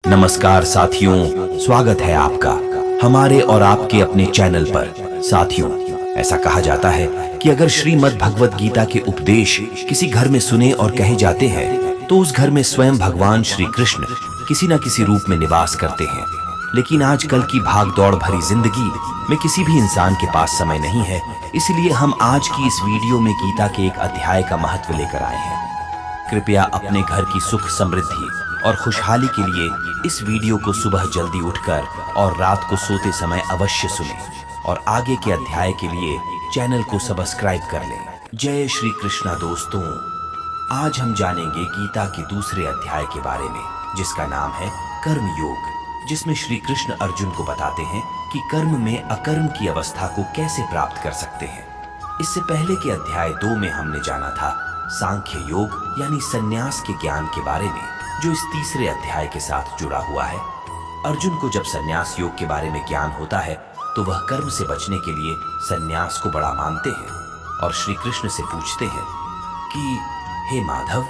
नमस्कार साथियों, स्वागत है आपका हमारे और आपके अपने चैनल पर। साथियों, ऐसा कहा जाता है कि अगर श्रीमद् भगवत गीता के उपदेश किसी घर में सुने और कहे जाते हैं तो उस घर में स्वयं भगवान श्री कृष्ण किसी न किसी रूप में निवास करते हैं। लेकिन आजकल की भाग दौड़ भरी जिंदगी में किसी भी इंसान के पास समय नहीं है, इसलिए हम आज की इस वीडियो में गीता के एक अध्याय का महत्व लेकर आए हैं। कृपया अपने घर की सुख समृद्धि और खुशहाली के लिए इस वीडियो को सुबह जल्दी उठकर और रात को सोते समय अवश्य सुनें और आगे के अध्याय के लिए चैनल को सब्सक्राइब कर लें। जय श्री कृष्णा दोस्तों, आज हम जानेंगे गीता के दूसरे अध्याय के बारे में, जिसका नाम है कर्म योग, जिसमें श्री कृष्ण अर्जुन को बताते हैं कि कर्म में अकर्म की अवस्था को कैसे प्राप्त कर सकते हैं। इससे पहले के अध्याय 2 में हमने जाना था सांख्य योग यानी संन्यास के ज्ञान के बारे में, जो इस तीसरे अध्याय के साथ जुड़ा हुआ है। अर्जुन को जब संन्यास योग के बारे में ज्ञान होता है तो वह कर्म से बचने के लिए संन्यास को बड़ा मानते हैं और श्री कृष्ण से पूछते हैं कि हे माधव,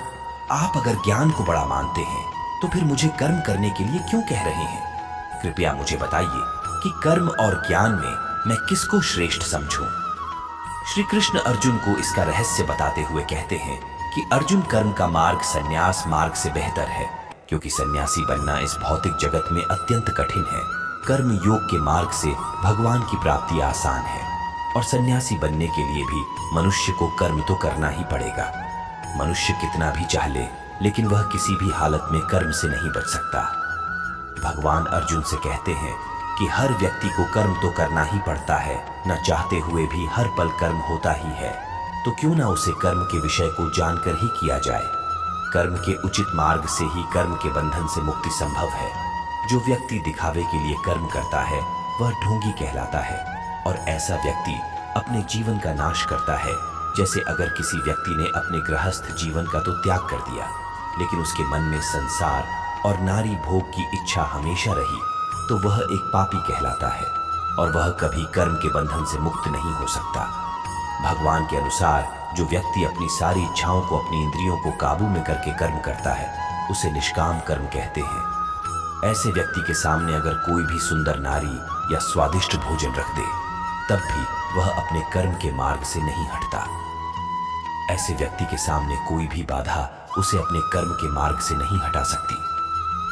आप अगर ज्ञान को बड़ा मानते हैं तो फिर मुझे कर्म करने के लिए क्यों कह रहे हैं? कृपया मुझे बताइए कि कर्म और ज्ञान में मैं किसको श्रेष्ठ समझूं? श्री कृष्ण अर्जुन को इसका रहस्य बताते हुए कहते हैं कि अर्जुन, कर्म का मार्ग संन्यास मार्ग से बेहतर है, क्योंकि सन्यासी बनना इस भौतिक जगत में अत्यंत कठिन है। कर्म योग के मार्ग से भगवान की प्राप्ति आसान है और सन्यासी बनने के लिए भी मनुष्य को कर्म तो करना ही पड़ेगा। मनुष्य कितना भी चाह ले, लेकिन वह किसी भी हालत में कर्म से नहीं बच सकता। भगवान अर्जुन से कहते हैं कि हर व्यक्ति को कर्म तो करना ही पड़ता है, न चाहते हुए भी हर पल कर्म होता ही है, तो क्यों ना उसे कर्म के विषय को जानकर ही किया जाए। कर्म के उचित मार्ग से ही कर्म के बंधन से मुक्ति संभव है। जो व्यक्ति दिखावे के लिए कर्म करता है वह ढोंगी कहलाता है और ऐसा व्यक्ति अपने जीवन का नाश करता है। जैसे अगर किसी व्यक्ति ने अपने गृहस्थ जीवन का तो त्याग कर दिया, लेकिन उसके मन में संसार और नारी भोग की इच्छा हमेशा रही, तो वह एक पापी कहलाता है और वह कभी कर्म के बंधन से मुक्त नहीं हो सकता। भगवान के अनुसार जो व्यक्ति अपनी सारी इच्छाओं को, अपनी इंद्रियों को काबू में करके कर्म करता है, उसे निष्काम कर्म कहते हैं। ऐसे व्यक्ति के सामने अगर कोई भी सुंदर नारी या स्वादिष्ट भोजन रख दे, तब भी वह अपने कर्म के मार्ग से नहीं हटता। ऐसे व्यक्ति के सामने कोई भी बाधा उसे अपने कर्म के मार्ग से नहीं हटा सकती।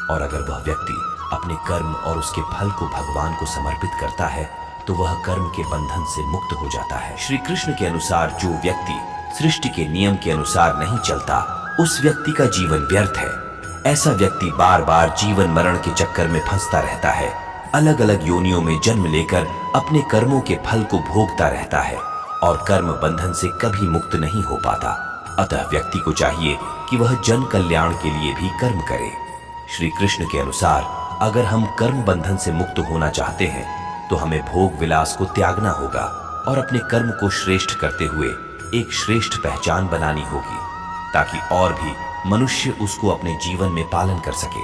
और अगर वह व्यक्ति अपने कर्म और उसके फल को भगवान को समर्पित करता है तो वह कर्म के बंधन से मुक्त हो जाता है। श्री कृष्ण के अनुसार जो व्यक्ति सृष्टि के नियम के अनुसार नहीं चलता, उस व्यक्ति का जीवन व्यर्थ है। ऐसा व्यक्ति बार बार जीवन मरण के चक्कर में फंसता रहता है, अलग अलग योनियों में जन्म लेकर अपने कर्मों के फल को भोगता रहता है और कर्म बंधन से कभी मुक्त नहीं हो पाता। अतः व्यक्ति को चाहिए कि वह जन कल्याण के लिए भी कर्म करे। श्री कृष्ण के अनुसार अगर हम कर्म बंधन से मुक्त होना चाहते हैं तो हमें भोग विलास को त्यागना होगा और अपने कर्म को श्रेष्ठ करते हुए एक श्रेष्ठ पहचान बनानी होगी, ताकि और भी मनुष्य उसको अपने जीवन में पालन कर सके।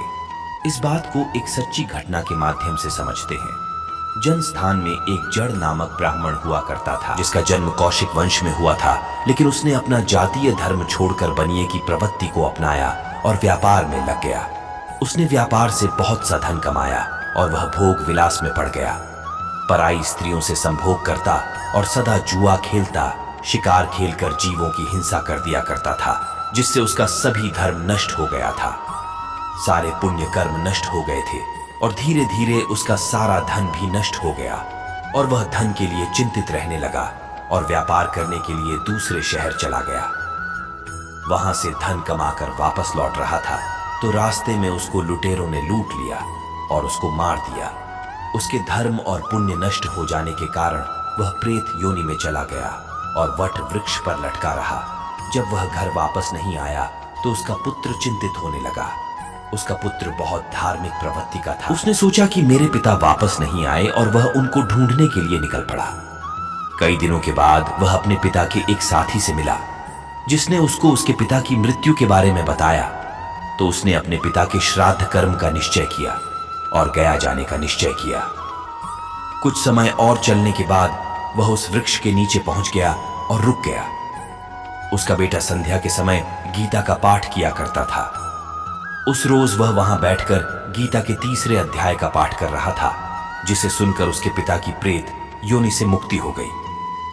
इस बात को एक सच्ची घटना के माध्यम से समझते हैं। जनस्थान में एक जड़ नामक ब्राह्मण हुआ करता था, जिसका जन्म कौशिक वंश में हुआ था, लेकिन उसने अपना जातीय धर्म छोड़कर बनिए की प्रवृत्ति को अपनाया और व्यापार में लग गया। उसने व्यापार से बहुत सा धन कमाया और वह भोग विलास में पड़ गया। पराई स्त्रियों से संभोग करता और सदा जुआ खेलता, शिकार खेलकर जीवों की हिंसा कर दिया करता था, जिससे उसका सभी धर्म नष्ट हो गया था। सारे पुण्य कर्म नष्ट हो गए थे और धीरे धीरे उसका सारा धन भी नष्ट हो गया और वह धन के लिए चिंतित रहने लगा और व्यापार करने के लिए दूसरे शहर चला गया। वहां से धन कमाकर वापस लौट रहा था तो रास्ते में उसको लुटेरों ने लूट लिया और उसको मार दिया। उसके धर्म और पुण्य नष्ट हो जाने के कारण वह प्रेत योनि में चला गया और वट वृक्ष पर लटका रहा। जब वह घर वापस नहीं आया तो उसका पुत्र चिंतित होने लगा। उसका पुत्र बहुत धार्मिक प्रवृत्ति का था। उसने सोचा कि मेरे पिता वापस नहीं आए और वह उनको ढूंढने के लिए निकल पड़ा। कई दिनों के बाद वह अपने पिता के एक साथी से मिला, जिसने उसको उसके पिता की मृत्यु के बारे में बताया। तो उसने अपने पिता के श्राद्ध कर्म का निश्चय किया और गया जाने का निश्चय किया। कुछ समय और चलने के बाद वह उस वृक्ष के नीचे पहुंच गया और रुक गया। उसका बेटा संध्या के समय गीता का पाठ किया करता था। उस रोज वह वहां बैठकर गीता के तीसरे अध्याय का पाठ कर रहा था, जिसे सुनकर उसके पिता की प्रेत योनि से मुक्ति हो गई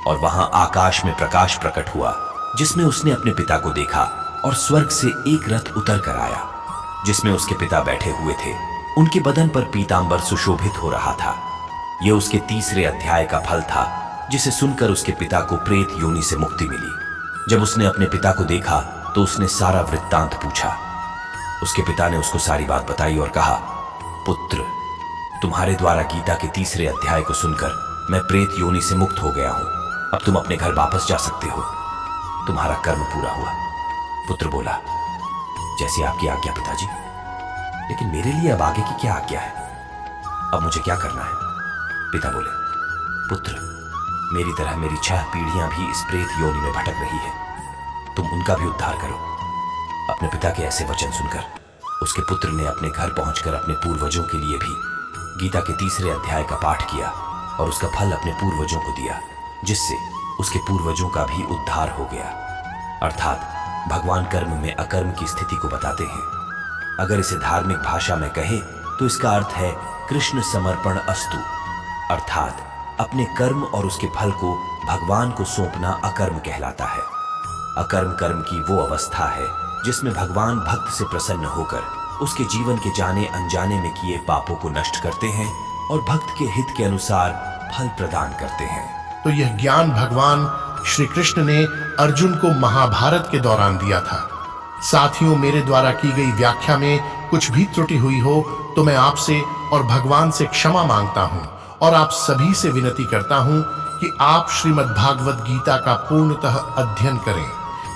और वहां आकाश में प्रकाश प्रकट हुआ, जिसमें उसने अपने पिता को देखा और स्वर्ग से एक रथ उतर कर आया, जिसमें उसके पिता बैठे हुए थे। उनके बदन पर पीतांबर सुशोभित हो रहा था। यह उसके तीसरे अध्याय का फल था, जिसे सुनकर उसके पिता को प्रेत योनि से मुक्ति मिली। जब उसने अपने पिता को देखा तो उसने सारा वृत्तांत पूछा। उसके पिता ने उसको सारी बात बताई और कहा, पुत्र, तुम्हारे द्वारा गीता के तीसरे अध्याय को सुनकर मैं प्रेत योनि से मुक्त हो गया हूं। अब तुम अपने घर वापस जा सकते हो। तुम्हारा कर्म पूरा हुआ। पुत्र बोला, जैसी आपकी आज्ञा पिताजी, लेकिन मेरे लिए अब आगे की क्या आज्ञा है? अब मुझे क्या करना है? पिता बोले, पुत्र, मेरी तरह मेरी 6 पीढ़ियां भी इस प्रेत योनि में भटक रही है। तुम उनका भी उद्धार करो। अपने पिता के ऐसे वचन सुनकर उसके पुत्र ने अपने घर पहुंचकर अपने पूर्वजों के लिए भी गीता के तीसरे अध्याय का पाठ किया और उसका फल अपने पूर्वजों को दिया, जिससे उसके पूर्वजों का भी उद्धार हो गया। अर्थात भगवान कर्म में अकर्म की स्थिति को बताते हैं। अगर इसे धार्मिक भाषा में कहें तो इसका अर्थ है कृष्ण समर्पण अस्तु, अर्थात अपने कर्म और उसके फल को भगवान को सौंपना अकर्म कहलाता है। अकर्म कर्म की वो अवस्था है जिसमें भगवान भक्त से प्रसन्न होकर उसके जीवन के जाने अनजाने में किए पापों को नष्ट करते हैं और भक्त के हित के अनुसार फल प्रदान करते हैं। तो यह ज्ञान भगवान श्री कृष्ण ने अर्जुन को महाभारत के दौरान दिया था। साथियों, मेरे द्वारा की गई व्याख्या में कुछ भी त्रुटि हुई हो तो मैं आपसे और भगवान से क्षमा मांगता हूँ और आप सभी से विनती करता हूँ कि आप श्रीमद् भागवत गीता का पूर्णतः अध्ययन करें,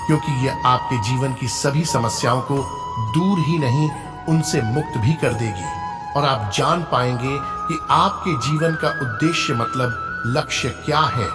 क्योंकि यह आपके जीवन की सभी समस्याओं को दूर ही नहीं, उनसे मुक्त भी कर देगी और आप जान पाएंगे कि आपके जीवन का उद्देश्य मतलब लक्ष्य क्या है।